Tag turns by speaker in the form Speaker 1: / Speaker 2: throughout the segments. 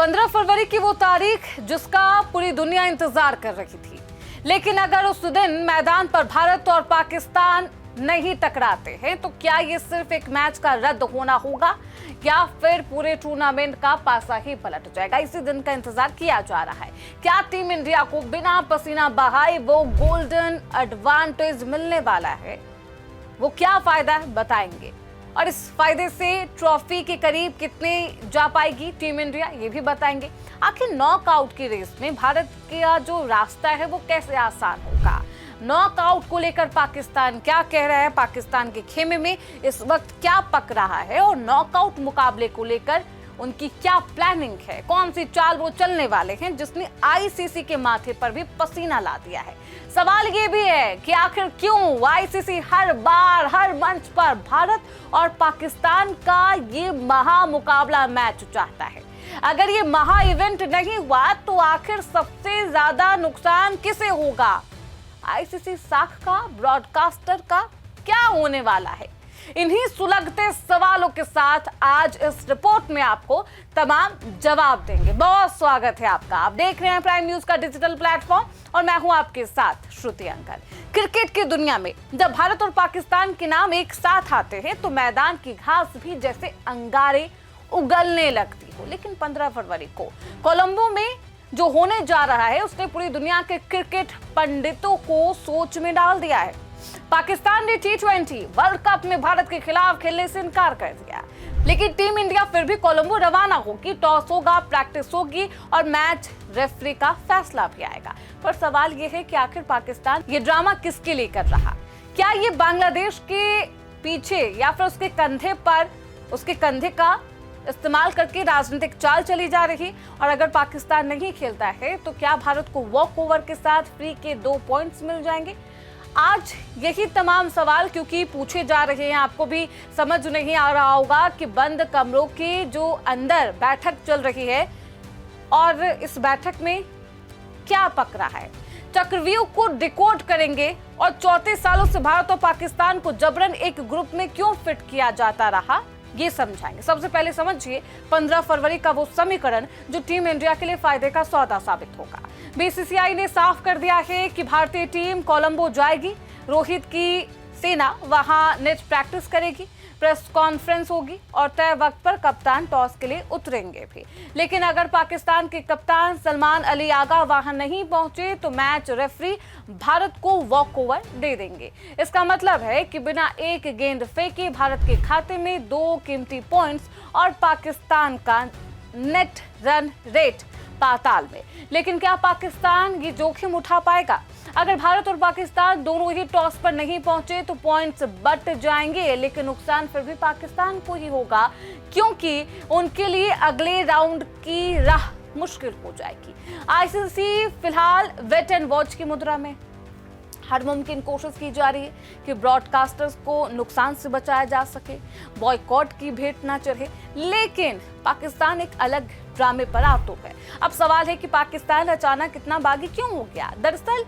Speaker 1: 15 फरवरी की वो तारीख जिसका पूरी दुनिया इंतजार कर रही थी, लेकिन अगर उस दिन मैदान पर भारत और पाकिस्तान नहीं टकराते हैं तो क्या ये सिर्फ एक मैच का रद्द होना होगा या फिर पूरे टूर्नामेंट का पासा ही पलट जाएगा। इसी दिन का इंतजार किया जा रहा है। क्या टीम इंडिया को बिना पसीना बहाए वो गोल्डन एडवांटेज मिलने वाला है? वो क्या फायदा है बताएंगे, और इस फायदे से ट्रॉफी के करीब कितने जा पाएगी टीम इंडिया ये भी बताएंगे। आखिर नॉकआउट की रेस में भारत का जो रास्ता है वो कैसे आसान होगा? नॉकआउट को लेकर पाकिस्तान क्या कह रहा है? पाकिस्तान के खेमे में इस वक्त क्या पक रहा है और नॉकआउट मुकाबले को लेकर उनकी क्या प्लानिंग है? कौन सी चाल वो चलने वाले हैं जिसने आईसीसी के माथे पर भी पसीना ला दिया है? सवाल ये भी है कि आखिर क्यों आईसीसी हर बार हर मंच पर भारत और पाकिस्तान का ये महा मुकाबला मैच चाहता है? अगर ये महा इवेंट नहीं हुआ तो आखिर सबसे ज्यादा नुकसान किसे होगा? आईसीसी साख का, ब्रॉडकास्टर का, क्या होने वाला है? इन्हीं सुलगते सवालों के साथ आज इस रिपोर्ट में आपको तमाम जवाब देंगे। बहुत स्वागत है आपका। आप देख रहे हैं प्राइम न्यूज का डिजिटल प्लेटफॉर्म और मैं हूं आपके साथ श्रुति अंकल। क्रिकेट की दुनिया में जब भारत और पाकिस्तान के नाम एक साथ आते हैं तो मैदान की घास भी जैसे अंगारे उगलने लगती हो। लेकिन 15 फरवरी को कोलंबो में जो होने जा रहा है उसने पूरी दुनिया के क्रिकेट पंडितों को सोच में डाल दिया है। पाकिस्तान ने T20 वर्ल्ड कप में भारत के खिलाफ खेलने से इनकार कर दिया, लेकिन टीम इंडिया फिर भी कोलंबो रवाना होगी। टॉस होगा, प्रैक्टिस होगी और मैच रेफरी का फैसला भी आएगा। पर सवाल यह है कि आखिर पाकिस्तान ये ड्रामा किसके लिए कर रहा? क्या ये बांग्लादेश के पीछे या फिर उसके कंधे का इस्तेमाल करके राजनीतिक चाल चली जा रही? और अगर पाकिस्तान नहीं खेलता है तो क्या भारत को वॉक ओवर के साथ फ्री के 2 पॉइंट्स मिल जाएंगे? आज यही तमाम सवाल क्योंकि पूछे जा रहे हैं। आपको भी समझ नहीं आ रहा होगा कि बंद कमरों के जो अंदर बैठक चल रही है और इस बैठक में क्या पक रहा है। चक्रव्यूह को डिकोड करेंगे और 34 सालों से भारत और पाकिस्तान को जबरन एक ग्रुप में क्यों फिट किया जाता रहा ये समझाएंगे। सबसे पहले समझिए 15 फरवरी का वो समीकरण जो टीम इंडिया के लिए फायदे का सौदा साबित होगा। बीसीसीआई ने साफ कर दिया है कि भारतीय टीम कोलंबो जाएगी। रोहित की सेना वहां नेट प्रैक्टिस करेगी, प्रेस कॉन्फ्रेंस होगी और तय वक्त पर कप्तान टॉस के लिए उतरेंगे भी। लेकिन अगर पाकिस्तान के कप्तान सलमान अली आगा वहां नहीं पहुंचे तो मैच रेफरी भारत को वॉक ओवर दे देंगे। इसका मतलब है कि बिना एक गेंद फेंके भारत के खाते में 2 कीमती पॉइंट्स और पाकिस्तान का नेट रन रेट पाताल में। लेकिन क्या पाकिस्तान ये जोखिम उठा पाएगा? अगर भारत और पाकिस्तान दोनों ही टॉस पर नहीं पहुंचे तो पॉइंट्स बट जाएंगे, लेकिन नुकसान फिर भी पाकिस्तान को ही होगा क्योंकि उनके लिए अगले राउंड की राह मुश्किल हो जाएगी। आईसीसी फिलहाल वेट एंड वॉच की मुद्रा में हर मुमकिन कोशिश की जा रही है कि ब्रॉडकास्टर्स को नुकसान से बचाया जा सके, बॉयकॉट की भेंट ना चढ़े। लेकिन पाकिस्तान एक अलग ड्रामे पर आतुर है। अब सवाल है कि पाकिस्तान अचानक इतना बागी क्यों हो गया? दरअसल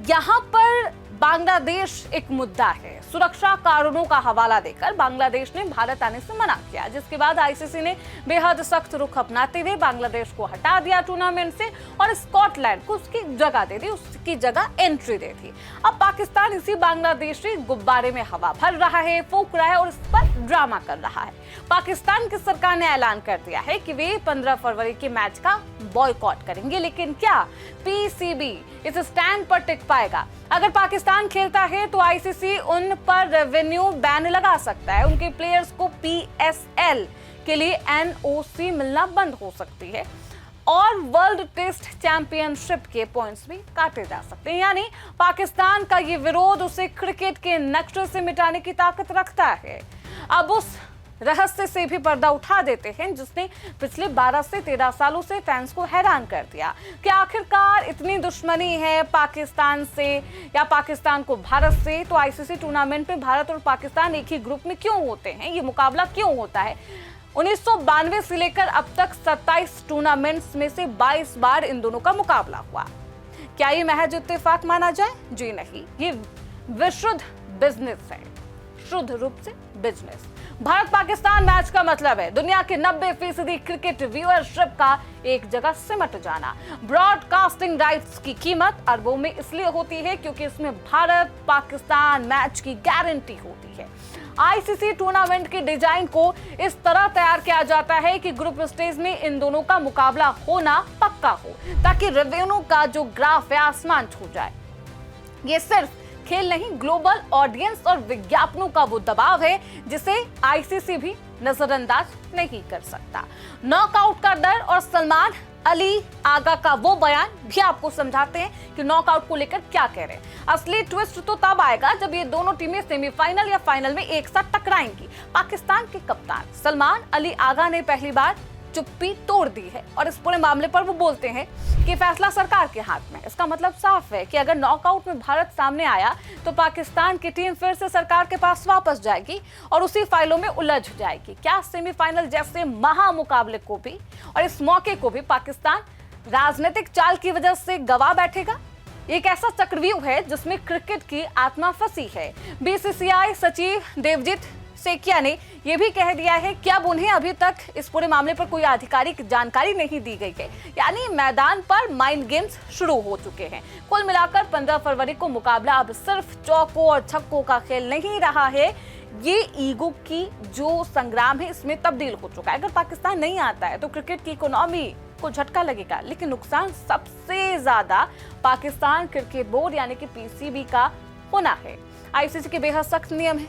Speaker 1: यहाँ पर बांग्लादेश एक मुद्दा है। सुरक्षा कारणों का हवाला देकर बांग्लादेश ने भारत आने से मना किया, जिसके बाद आईसीसी ने बेहद सख्त रुख अपनाते हुए बांग्लादेश को हटा दिया टूर्नामेंट से और स्कॉटलैंड को उसकी जगह दे दी, उसकी जगह एंट्री दे दी। अब पाकिस्तान इसी बांग्लादेशी गुब्बारे में हवा भर रहा है, फूंक रहा है और इस पर ड्रामा कर रहा है। पाकिस्तान की सरकार ने ऐलान कर दिया है कि वे 15 फरवरी के मैच का बॉयकॉट करेंगे। लेकिन क्या पीसीबी इस स्टैंड पर टिक पाएगा? अगर पाकिस्तान खेलता है तो आईसीसी उन पर रेवेन्यू बैन लगा सकता है। उनके प्लेयर्स को पीएसएल के लिए एनओसी मिलना बंद हो सकती है और वर्ल्ड टेस्ट चैंपियनशिप के पॉइंट्स भी काटे जा सकते हैं। यानी पाकिस्तान का ये विरोध उसे क्रिकेट के नक्शे से मिटाने की ताकत रखता है। अब उस रहस्य से भी पर्दा उठा देते हैं जिसने पिछले 12 से 13 सालों से फैंस को हैरान कर दिया कि आखिरकार इतनी दुश्मनी है पाकिस्तान से या पाकिस्तान को भारत से, तो आईसीसी टूर्नामेंट में भारत और पाकिस्तान एक ही ग्रुप में क्यों होते हैं? ये मुकाबला क्यों होता है? 1992 से लेकर अब तक 27 टूर्नामेंट्स में से 22 बार इन दोनों का मुकाबला हुआ। क्या ये महज इत्तेफाक माना जाए? जी नहीं, ये विशुद्ध बिजनेस है, शुद्ध रूप से बिजनेस। भारत पाकिस्तान मैच का मतलब है दुनिया के 90% क्रिकेट व्यूअरशिप का एक जगह सिमट जाना। ब्रॉडकास्टिंग राइट्स की कीमत अरबों में इसलिए होती है क्योंकि इसमें भारत पाकिस्तान मैच की गारंटी होती है। आईसीसी टूर्नामेंट की डिजाइन को इस तरह तैयार किया जाता है कि ग्रुप स्टेज में इन दोनों का मुकाबला होना पक्का हो, ताकि रेवेन्यू का जो ग्राफ है आसमान छू जाए। ये सिर्फ खेल नहीं, ग्लोबल ऑडियंस और विज्ञापनों का वो दबाव है जिसे आईसीसी भी नजरअंदाज नहीं कर सकता। नॉकआउट का डर और सलमान अली आगा का वो बयान भी आपको समझाते हैं कि नॉकआउट को लेकर क्या कह रहे हैं। असली ट्विस्ट तो तब आएगा जब ये दोनों टीमें सेमीफाइनल या फाइनल में एक साथ टकराएंगी। पाकिस्तान के कप्तान सलमान अली आगा ने पहली बार चुप्पी तोड़ दी है और इस पूरे मामले पर वो बोलते हैं कि फैसला सरकार के हाथ में। इसका मतलब साफ है कि अगर नॉकआउट में भारत सामने आया तो पाकिस्तान की टीम फिर से सरकार के पास वापस जाएगी और उसी फाइलों में उलझ जाएगी। क्या सेमीफाइनल जैसे महामुकाबले को भी और इस मौके को भी पाकिस्तान राजनीतिक चाल की वजह से गवा बैठेगा? एक ऐसा चक्रव्यूह है जिसमें क्रिकेट की आत्मा फंसी है। बीसीसीआई सचिव देवजीत सेकिया ने यह भी कह दिया है कि अब उन्हें अभी तक इस पूरे मामले पर कोई आधिकारिक जानकारी नहीं दी गई है, यानी मैदान पर माइंड गेम्स शुरू हो चुके हैं। कुल मिलाकर 15 फरवरी को मुकाबला अब सिर्फ चौकों और छक्कों का खेल नहीं रहा है, ये ईगो की जो संग्राम है इसमें तब्दील हो चुका है। अगर पाकिस्तान नहीं आता है तो क्रिकेट की इकोनॉमी को झटका लगेगा, लेकिन नुकसान सबसे ज्यादा पाकिस्तान क्रिकेट बोर्ड यानी कि पीसीबी का होना है। आईसीसी के बेहद सख्त नियम है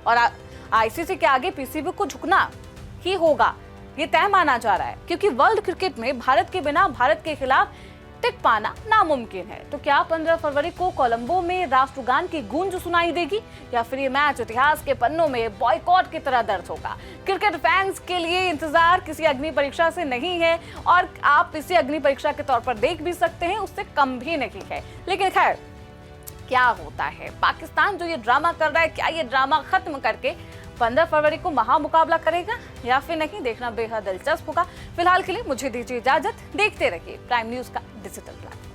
Speaker 1: और आईसीसी के आगे पीसीबी को झुकना ही होगा, ये तय माना जा रहा है, क्योंकि वर्ल्ड क्रिकेट में भारत के बिना भारत के खिलाफ टिक पाना नामुमकिन है। तो क्या 15 फरवरी को कोलंबो में राष्ट्रगान की गूंज सुनाई देगी या फिर ये मैच इतिहास के पन्नों में बॉयकॉट की तरह दर्ज होगा? क्रिकेट फैंस के लिए इंतजार किसी अग्नि परीक्षा से नहीं है और आप इसी अग्नि परीक्षा के तौर पर देख भी सकते हैं, उससे कम भी नहीं है। लेकिन खैर क्या होता है, पाकिस्तान जो ये ड्रामा कर रहा है, क्या ये ड्रामा खत्म करके 15 फरवरी को महामुकाबला करेगा या फिर नहीं, देखना बेहद दिलचस्प होगा। फिलहाल के लिए मुझे दीजिए इजाजत, देखते रहिए प्राइम न्यूज का डिजिटल प्लेटफॉर्म।